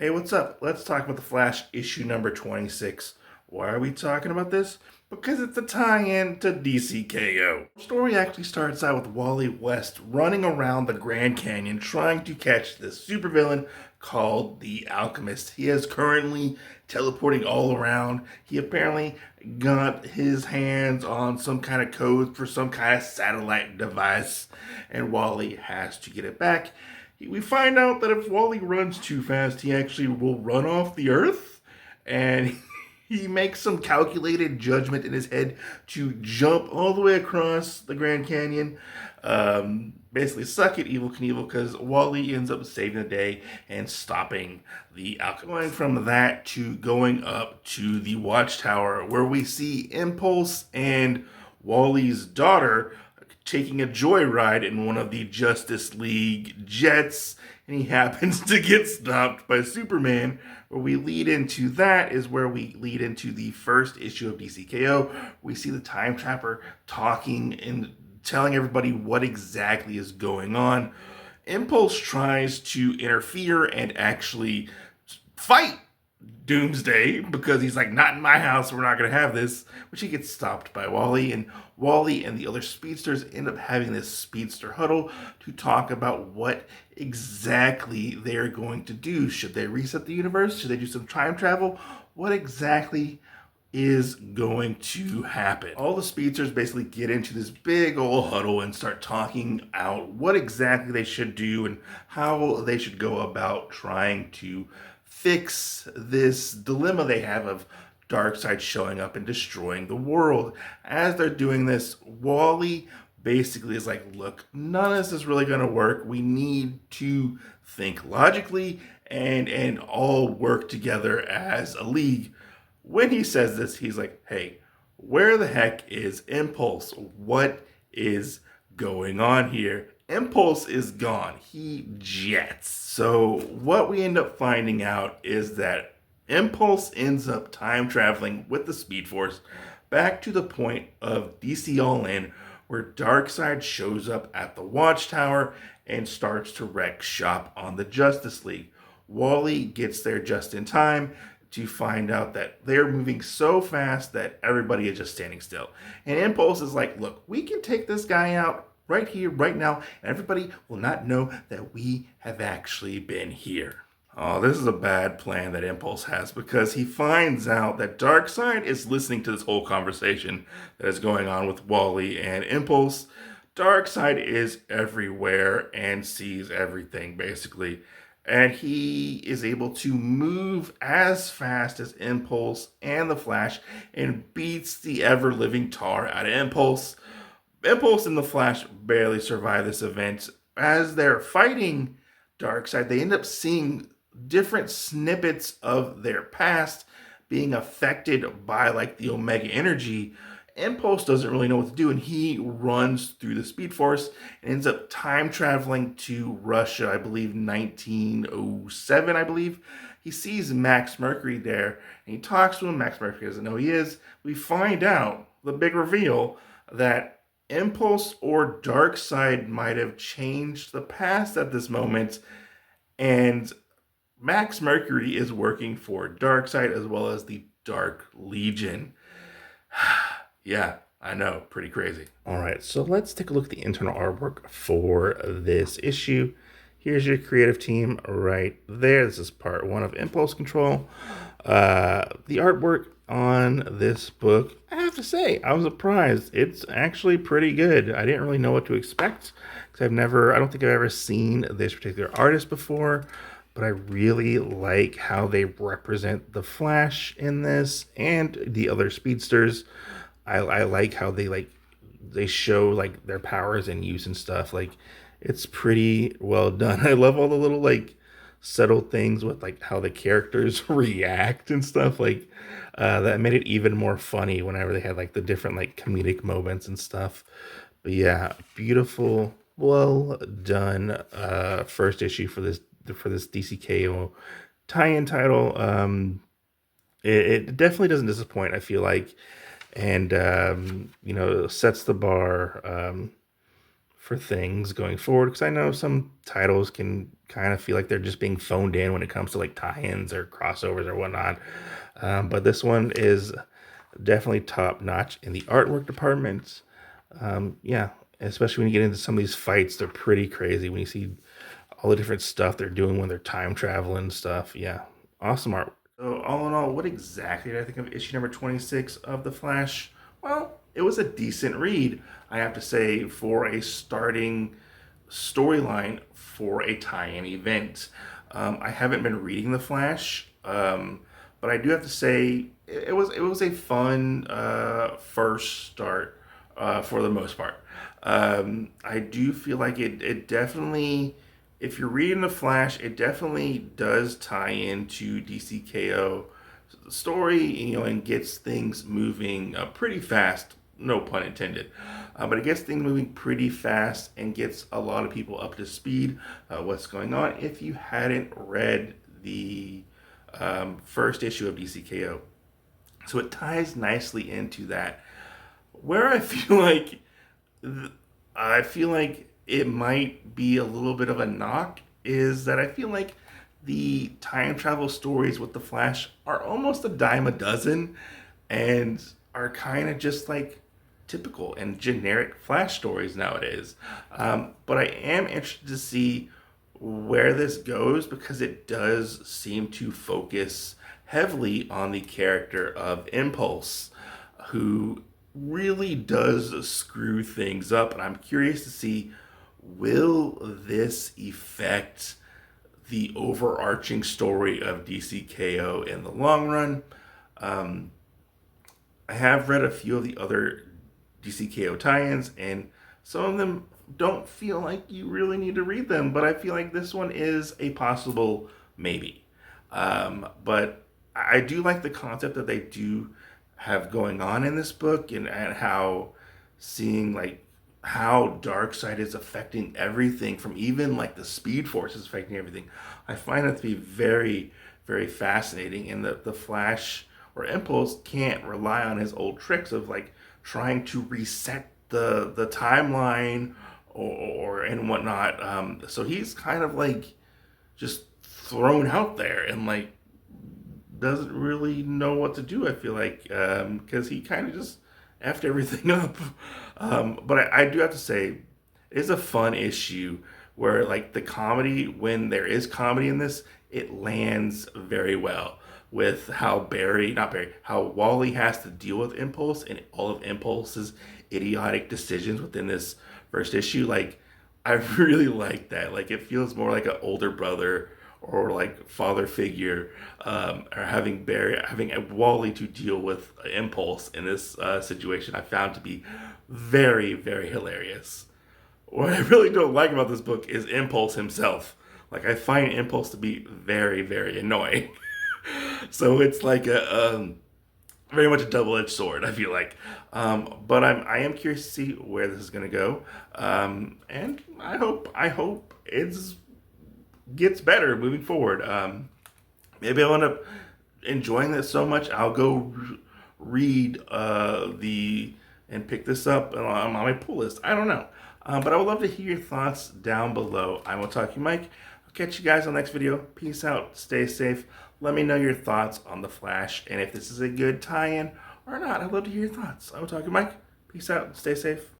Hey, what's up? Let's talk about The Flash issue number 26. Why are we talking about this? Because it's a tie-in to DCKO. The story actually starts out with Wally West running around the Grand Canyon trying to catch this supervillain called the Alchemist. He is currently teleporting all around. He apparently got his hands on some kind of code for some kind of satellite device, and Wally has to get it back. We find out that if Wally runs too fast, he actually will run off the Earth, and he makes some calculated judgment in his head to jump all the way across the Grand Canyon. Basically, suck it, Evil Knievel, because Wally ends up saving the day and stopping the Alchemist. Going from that to going up to the Watchtower, where we see Impulse and Wally's daughter taking a joyride in one of the Justice League jets, and he happens to get stopped by Superman. Where we lead into that is where we lead into the first issue of DC K.O. We see the Time Trapper talking and telling everybody what exactly is going on. Impulse tries to interfere and actually fight Doomsday because he's like, not in my house, we're not going to have this, which he gets stopped by Wally. And Wally and the other speedsters end up having this speedster huddle to talk about what exactly they're going to do. Should they reset the universe? Should they do some time travel? What exactly is going to happen? All the speedsters basically get into this big old huddle and start talking out what exactly they should do and how they should go about trying to fix this dilemma they have of Darkseid showing up and destroying the world. As they're doing this, Wally basically is like, look, none of this is really going to work. We need to think logically and all work together as a league. When he says this, he's like, hey, where the heck is Impulse? What is going on here? Impulse is gone. He jets. So what we end up finding out is that Impulse ends up time traveling with the Speed Force back to the point of DC All In, where Darkseid shows up at the Watchtower and starts to wreck shop on the Justice League. Wally gets there just in time to find out that they're moving so fast that everybody is just standing still. And Impulse is like, look, we can take this guy out right here, right now, and everybody will not know that we have actually been here. Oh, this is a bad plan that Impulse has, because he finds out that Darkseid is listening to this whole conversation that is going on with Wally and Impulse. Darkseid is everywhere and sees everything, basically. And he is able to move as fast as Impulse and the Flash and beats the ever-living tar out of Impulse. Impulse and the Flash barely survive this event. As they're fighting Darkseid, they end up seeing different snippets of their past being affected by like the Omega energy. Impulse doesn't really know what to do, and he runs through the Speed Force and ends up time traveling to Russia, I believe 1907, I believe. He sees Max Mercury there, and he talks to him. Max Mercury doesn't know who he is. We find out the big reveal that Impulse or Darkseid might have changed the past at this moment, and Max Mercury is working for Darkseid as well as the Dark Legion. Yeah, I know, pretty crazy. All right, so let's take a look at the internal artwork for this issue. Here's your creative team right there. This is part 1 of Impulse Control. The artwork on this book, I have to say, I was surprised. It's actually pretty good. I didn't really know what to expect, because I don't think I've ever seen this particular artist before, but I really like how they represent the Flash in this and the other speedsters. I like how they show like their powers and use and stuff. Like, it's pretty well done. I love all the little like subtle things with like how the characters react and stuff. Like, that made it even more funny whenever they had like the different like comedic moments and stuff. But yeah, beautiful, well done first issue for this DCKO tie-in title. It definitely doesn't disappoint, I feel like, and sets the bar for things going forward, because I know some titles can kind of feel like they're just being phoned in when it comes to like tie-ins or crossovers or whatnot. But this one is definitely top notch in the artwork department. Yeah, especially when you get into some of these fights, they're pretty crazy when you see all the different stuff they're doing when they're time traveling and stuff. Yeah, awesome art. So all in all, what exactly did I think of issue number 26 of The Flash? Well, it was a decent read, I have to say, for a starting storyline for a tie-in event. I haven't been reading The Flash, but I do have to say it was a fun first start for the most part. I do feel like it definitely, if you're reading The Flash, it definitely does tie into DCKO story, and gets things moving pretty fast. No pun intended. But it gets things moving pretty fast and gets a lot of people up to speed what's going on if you hadn't read the first issue of DCKO. So it ties nicely into that. Where I feel like it might be a little bit of a knock is that I feel like the time travel stories with the Flash are almost a dime a dozen and are kind of just like typical and generic Flash stories nowadays. But I am interested to see where this goes because it does seem to focus heavily on the character of Impulse, who really does screw things up. And I'm curious to see, will this affect the overarching story of DCKO in the long run? I have read a few of the other DCKO tie-ins, and some of them don't feel like you really need to read them, but I feel like this one is a possible maybe. But I do like the concept that they do have going on in this book, and how seeing like how Darkseid is affecting everything, from even like the Speed Force is affecting everything. I find that to be very, very fascinating, and the Flash or Impulse can't rely on his old tricks of like trying to reset the timeline or and whatnot. So he's kind of like just thrown out there and like doesn't really know what to do. I feel like because he kind of just effed everything up. But I do have to say, it's a fun issue where like the comedy, when there is comedy in this, it lands very well with how how Wally has to deal with Impulse and all of Impulse's idiotic decisions within this first issue. Like, I really like that. Like, it feels more like an older brother or like father figure, or having Wally to deal with Impulse in this situation. I found to be very, very hilarious. What I really don't like about this book is Impulse himself. Like, I find Impulse to be very, very annoying. So it's like a very much a double-edged sword, I feel like. But I am curious to see where this is going to go, and I hope it's gets better moving forward. Maybe I'll end up enjoying this so much I'll go read the and pick this up on my pull list. I don't know. But I would love to hear your thoughts down below. I will talk to you, Mike. I'll catch you guys on the next video. Peace out. Stay safe. Let me know your thoughts on The Flash and if this is a good tie-in or not. I'd love to hear your thoughts. I will talk to you, Mike. Peace out. Stay safe.